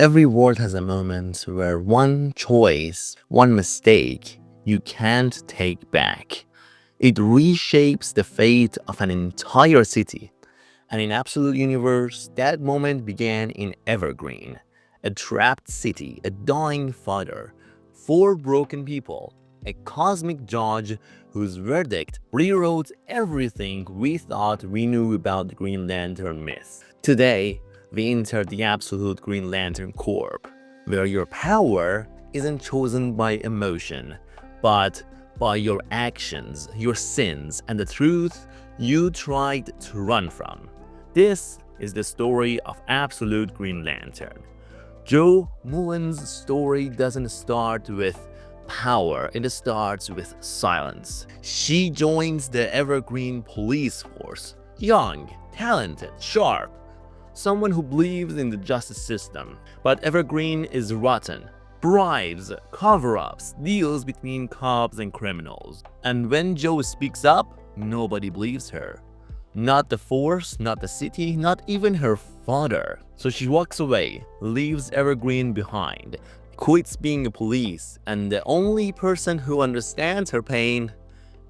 Every world has a moment where one choice, one mistake, you can't take back. It reshapes the fate of an entire city. And in Absolute Universe, that moment began in Evergreen, a trapped city, a dying father, four broken people, a cosmic judge whose verdict rewrote everything we thought we knew about the Green Lantern myth. Today, we enter the Absolute Green Lantern Corps, where your power isn't chosen by emotion, but by your actions, your sins, and the truth you tried to run from. This is the story of Absolute Green Lantern. Joe Mullen's story doesn't start with power, it starts with silence. She joins the Evergreen police force, young, talented, sharp, someone who believes in the justice system. But Evergreen is rotten. Bribes, cover-ups, deals between cops and criminals. And when Joe speaks up, nobody believes her. Not the force, not the city, not even her father. So she walks away, leaves Evergreen behind, quits being a police, and the only person who understands her pain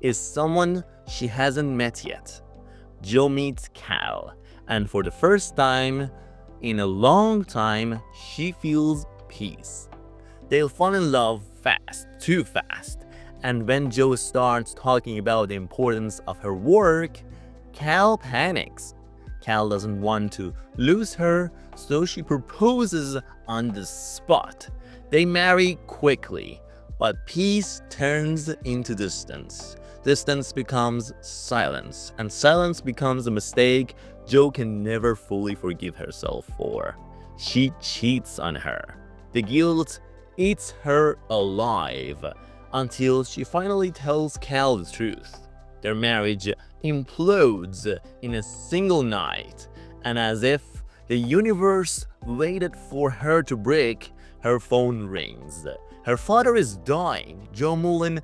is someone she hasn't met yet. Joe meets Cal, and for the first time in a long time, she feels peace. They'll fall in love fast, too fast, and when Joe starts talking about the importance of her work, Cal panics. Cal doesn't want to lose her, so she proposes on the spot. They marry quickly, but peace turns into distance. Distance becomes silence, and silence becomes a mistake Joe can never fully forgive herself for. She cheats on her. The guilt eats her alive until she finally tells Cal the truth. Their marriage implodes in a single night, and as if the universe waited for her to break, her phone rings. Her father is dying. Joe Mullen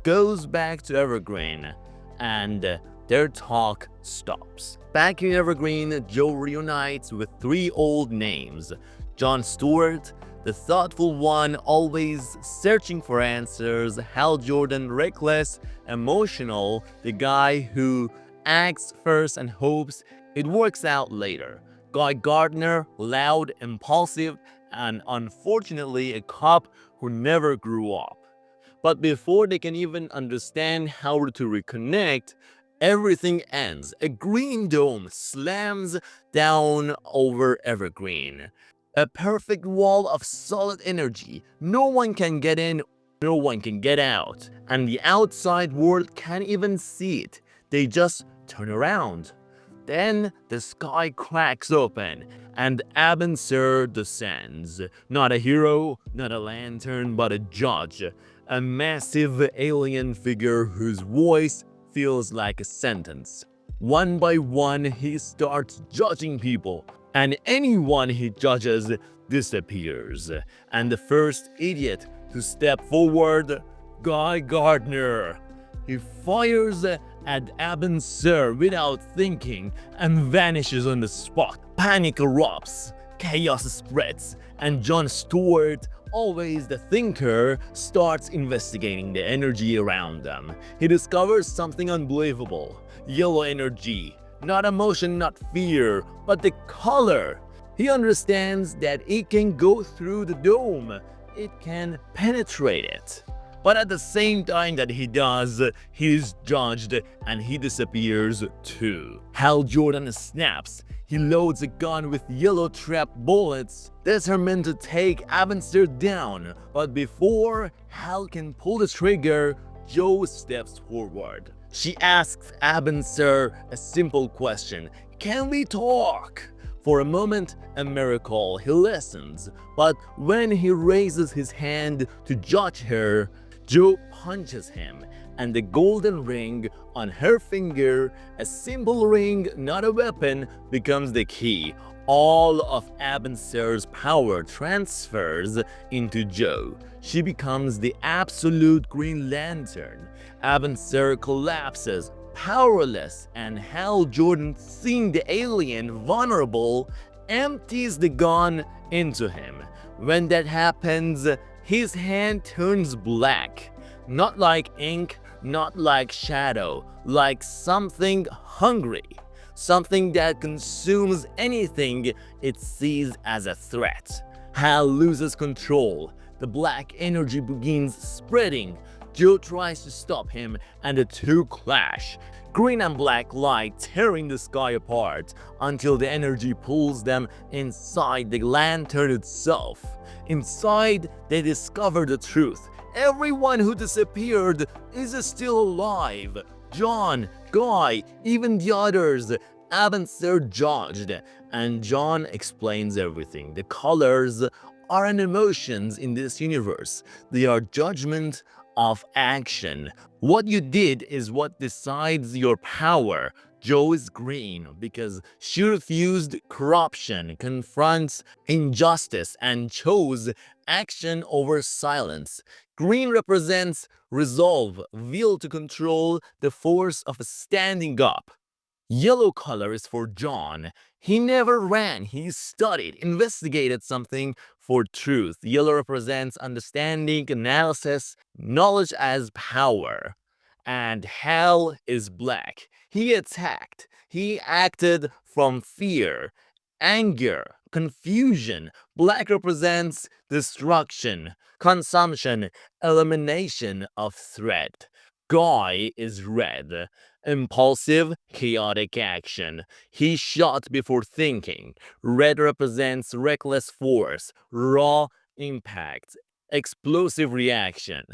goes back to Evergreen, and their talk stops. Back in Evergreen, Joe reunites with three old names: John Stewart, the thoughtful one always searching for answers; Hal Jordan, reckless, emotional, the guy who acts first and hopes it works out later; Guy Gardner, loud, impulsive, and unfortunately a cop who never grew up. But before they can even understand how to reconnect, everything ends. A green dome slams down over Evergreen. A perfect wall of solid energy. No one can get in, no one can get out. And the outside world can't even see it. They just turn around. Then the sky cracks open and Abin Sur descends. Not a hero, not a lantern, but a judge. A massive alien figure whose voice feels like a sentence. One by one, he starts judging people, and anyone he judges disappears. And the first idiot to step forward, Guy Gardner. He fires at Abin Sur without thinking and vanishes on the spot. Panic erupts, chaos spreads, and John Stewart, always the thinker, starts investigating the energy around them. He discovers something unbelievable: yellow energy. Not emotion, not fear, but the color. He understands that it can go through the dome. It can penetrate it. But at the same time that he does, he's judged and he disappears too. Hal Jordan snaps. He loads a gun with yellow trap bullets. Determined to take Abin Sur down. But before Hal can pull the trigger, Joe steps forward. She asks Abin Sur a simple question: "Can we talk?" For a moment, a miracle, he listens. But when he raises his hand to judge her, Joe punches him, and the golden ring on her finger, a simple ring, not a weapon, becomes the key. All of Abin Sur's power transfers into Joe. She becomes the absolute Green Lantern. Abin Sur collapses, powerless, and Hal Jordan, seeing the alien vulnerable, empties the gun into him. When that happens, his hand turns black. Not like ink, not like shadow, like something hungry. Something that consumes anything it sees as a threat. Hal loses control. The black energy begins spreading. Joe tries to stop him, and the two clash. Green and black light tearing the sky apart until the energy pulls them inside the lantern itself. Inside, they discover the truth. Everyone who disappeared is still alive. John, Guy, even the others. Events are judged, and John explains everything. The colors aren't emotions in this universe, they are judgment of action. What you did is what decides your power. Joe is green because she refused corruption, confronts injustice, and chose action over silence. Green represents resolve, will to control the force of standing up. Yellow color is for John. He never ran, he studied, investigated something for truth. Yellow represents understanding, analysis, knowledge as power. And Hal is black. He attacked. He acted from fear, anger, confusion. Black represents destruction, consumption, elimination of threat. Guy is red. Impulsive, chaotic action. He shot before thinking. Red represents reckless force, raw impact, explosive reaction.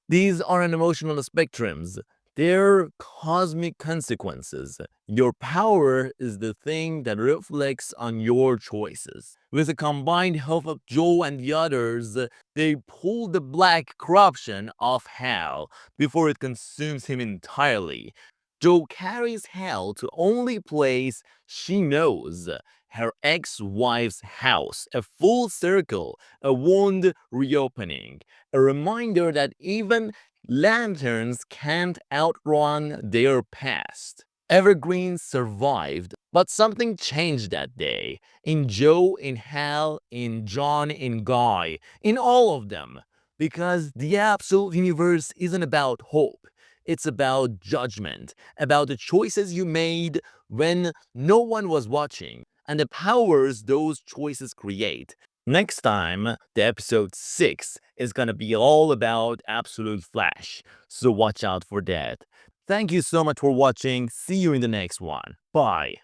These aren't emotional spectrums, they're cosmic consequences. Your power is the thing that reflects on your choices. With the combined help of Joe and the others, they pull the black corruption off Hal before it consumes him entirely. Joe carries Hal to only place she knows, her ex-wife's house, a full circle, a wound reopening, a reminder that even lanterns can't outrun their past. Evergreen survived, but something changed that day. In Joe, in Hal, in John, in Guy, in all of them. Because the absolute universe isn't about hope. It's about judgment, about the choices you made when no one was watching, and the powers those choices create. Next time, the episode 6 is gonna be all about Absolute Flash, so watch out for that. Thank you so much for watching. See you in the next one. Bye.